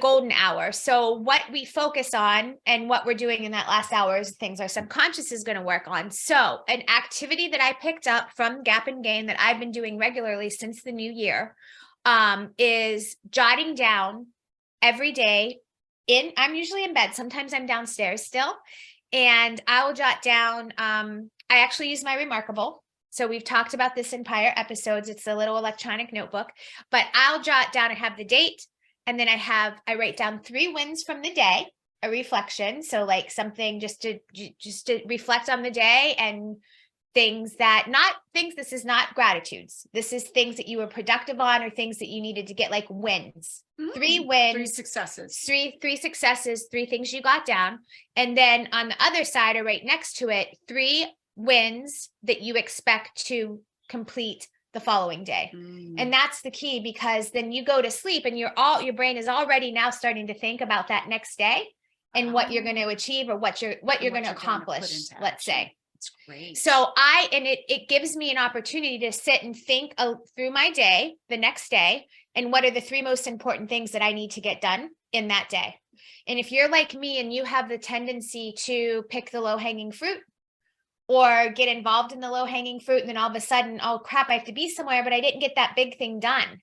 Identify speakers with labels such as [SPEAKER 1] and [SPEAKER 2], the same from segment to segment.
[SPEAKER 1] golden hour. So what we focus on and what we're doing in that last hour is things our subconscious is going to work on. So an activity that I picked up from Gap and Gain that I've been doing regularly since the new year is jotting down every day. I'm usually in bed. Sometimes I'm downstairs still, and I will jot down. I actually use my Remarkable. So we've talked about this in prior episodes. It's a little electronic notebook, but I'll jot down, I have the date, and then I write down 3 wins from the day, a reflection. So like something just to reflect on the day, and this is not gratitudes. This is things that you were productive on, or things that you needed to get, like wins. 3 wins,
[SPEAKER 2] 3 successes,
[SPEAKER 1] three successes, 3 things you got down. And then on the other side, or right next to it, 3 wins that you expect to complete the following day. And that's the key, because then you go to sleep and your brain is already now starting to think about that next day and what you're going to achieve, or what you're going to accomplish, let's say.
[SPEAKER 2] It's great.
[SPEAKER 1] So it gives me an opportunity to sit and think through my day, the next day, and what are the 3 most important things that I need to get done in that day. And if you're like me and you have the tendency to pick the low-hanging fruit, or get involved in the low-hanging fruit, and then all of a sudden, oh crap, I have to be somewhere, but I didn't get that big thing done.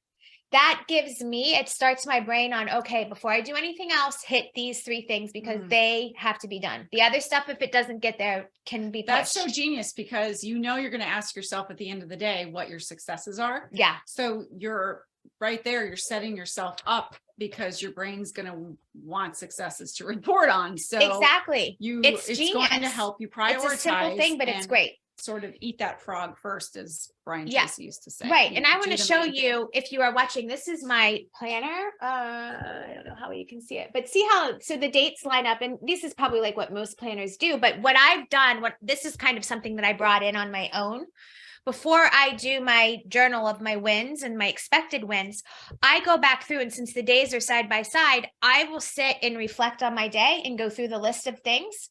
[SPEAKER 1] It starts my brain on, okay, before I do anything else, hit these 3 things, because they have to be done. The other stuff, if it doesn't get there, can be pushed.
[SPEAKER 2] That's so genius, because you're going to ask yourself at the end of the day what your successes are.
[SPEAKER 1] Yeah.
[SPEAKER 2] So you're right there, you're setting yourself up, because your brain's going to want successes to report on. So
[SPEAKER 1] exactly,
[SPEAKER 2] it's going to help you prioritize.
[SPEAKER 1] It's a simple thing, but it's great.
[SPEAKER 2] Sort of eat that frog first, as Brian Tracy used to say.
[SPEAKER 1] Right. And I want to show you, if you are watching, this is my planner. I don't know how you can see it, but see how, so the dates line up, and this is probably like what most planners do, but what I've done, this is kind of something that I brought in on my own. Before I do my journal of my wins and my expected wins, I go back through, and since the days are side by side, I will sit and reflect on my day and go through the list of things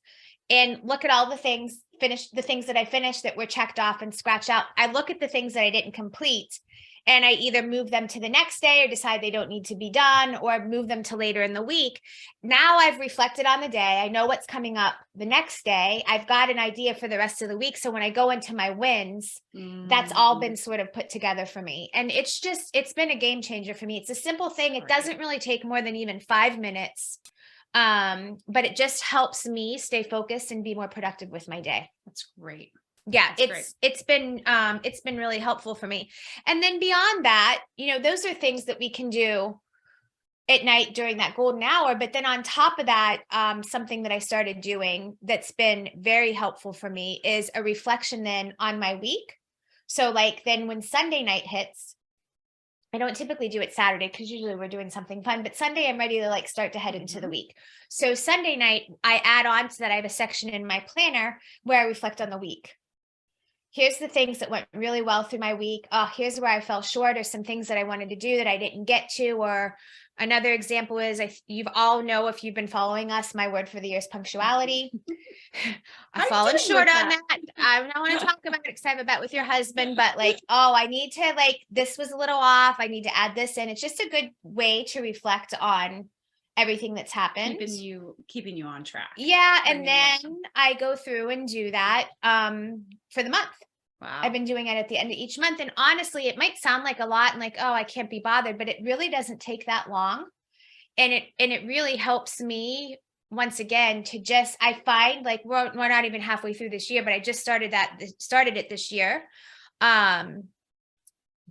[SPEAKER 1] and look at all the things, the things that I finished that were checked off and scratch out. I look at the things that I didn't complete, and I either move them to the next day, or decide they don't need to be done, or move them to later in the week. Now I've reflected on the day. I know what's coming up the next day. I've got an idea for the rest of the week. So when I go into my wins, that's all been sort of put together for me. And it's been a game changer for me. It's a simple thing. It doesn't really take more than even 5 minutes. But it just helps me stay focused and be more productive with my day.
[SPEAKER 2] That's great.
[SPEAKER 1] Yeah, it's been really helpful for me. And then beyond that, those are things that we can do at night during that golden hour. But then on top of that, something that I started doing that's been very helpful for me is a reflection then on my week. So like then when Sunday night hits, I don't typically do it Saturday, because usually we're doing something fun, but Sunday I'm ready to like start to head into the week. So Sunday night, I add on to that. I have a section in my planner where I reflect on the week. Here's the things that went really well through my week. Here's where I fell short, or some things that I wanted to do that I didn't get to. Or another example is, you all know, if you've been following us, my word for the year is punctuality. I've fallen short on that. I don't want to talk about it because I have a bet with your husband, but I need to, this was a little off. I need to add this in. It's just a good way to reflect on everything that's happened.
[SPEAKER 2] Keeping you on track.
[SPEAKER 1] Yeah. And then I go through and do that for the month.
[SPEAKER 2] Wow.
[SPEAKER 1] I've been doing it at the end of each month. And honestly, it might sound like a lot and I can't be bothered, but it really doesn't take that long. And it really helps me, once again, to just, I find we're not even halfway through this year, but I just started it this year. And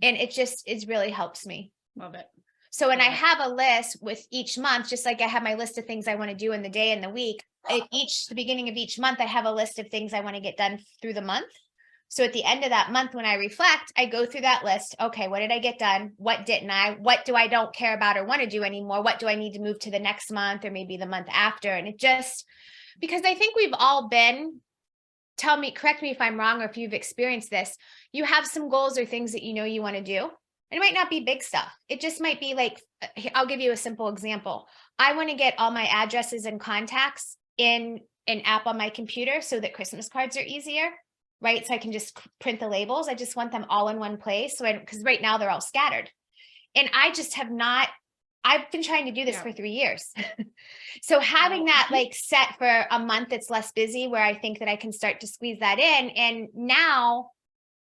[SPEAKER 1] it really helps me.
[SPEAKER 2] Love it.
[SPEAKER 1] So when I have a list with each month, just like I have my list of things I want to do in the day and the week, the beginning of each month, I have a list of things I want to get done through the month. So at the end of that month, when I reflect, I go through that list. Okay, what did I get done? What didn't I? What do I don't care about or want to do anymore? What do I need to move to the next month, or maybe the month after? And because I think we've all been, correct me if I'm wrong, or if you've experienced this, you have some goals or things that you want to do. And it might not be big stuff. It just might be I'll give you a simple example. I want to get all my addresses and contacts in an app on my computer so that Christmas cards are easier, right? So I can just print the labels. I just want them all in one place. Because right now they're all scattered. And I just have not I've been trying to do this
[SPEAKER 2] Yeah.
[SPEAKER 1] for 3 years. So having
[SPEAKER 2] Well,
[SPEAKER 1] that like set for a month that's less busy where I think that I can start to squeeze that in. And now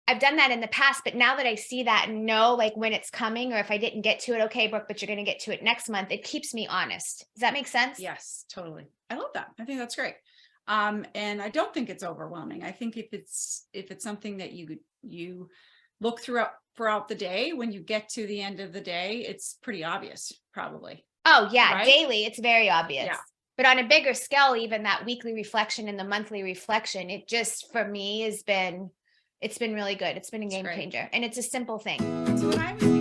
[SPEAKER 1] I've done that in the past, but now that I see that and know like when it's coming, or if I didn't get to it, okay, Brooke, but you're going to get to it next month. It keeps me honest. Does that make sense?
[SPEAKER 2] yes, totally. I love that. I think that's great. And I don't think it's overwhelming. I think if it's something that you look throughout the day, when you get to the end of the day, it's pretty obvious, probably.
[SPEAKER 1] Oh yeah.
[SPEAKER 2] Right?
[SPEAKER 1] Daily, it's very obvious.
[SPEAKER 2] Yeah.
[SPEAKER 1] But on a bigger scale, even that weekly reflection and the monthly reflection, it just, for me, it's been really good. It's been a game
[SPEAKER 2] great.
[SPEAKER 1] changer, and it's a simple thing.
[SPEAKER 2] So when I was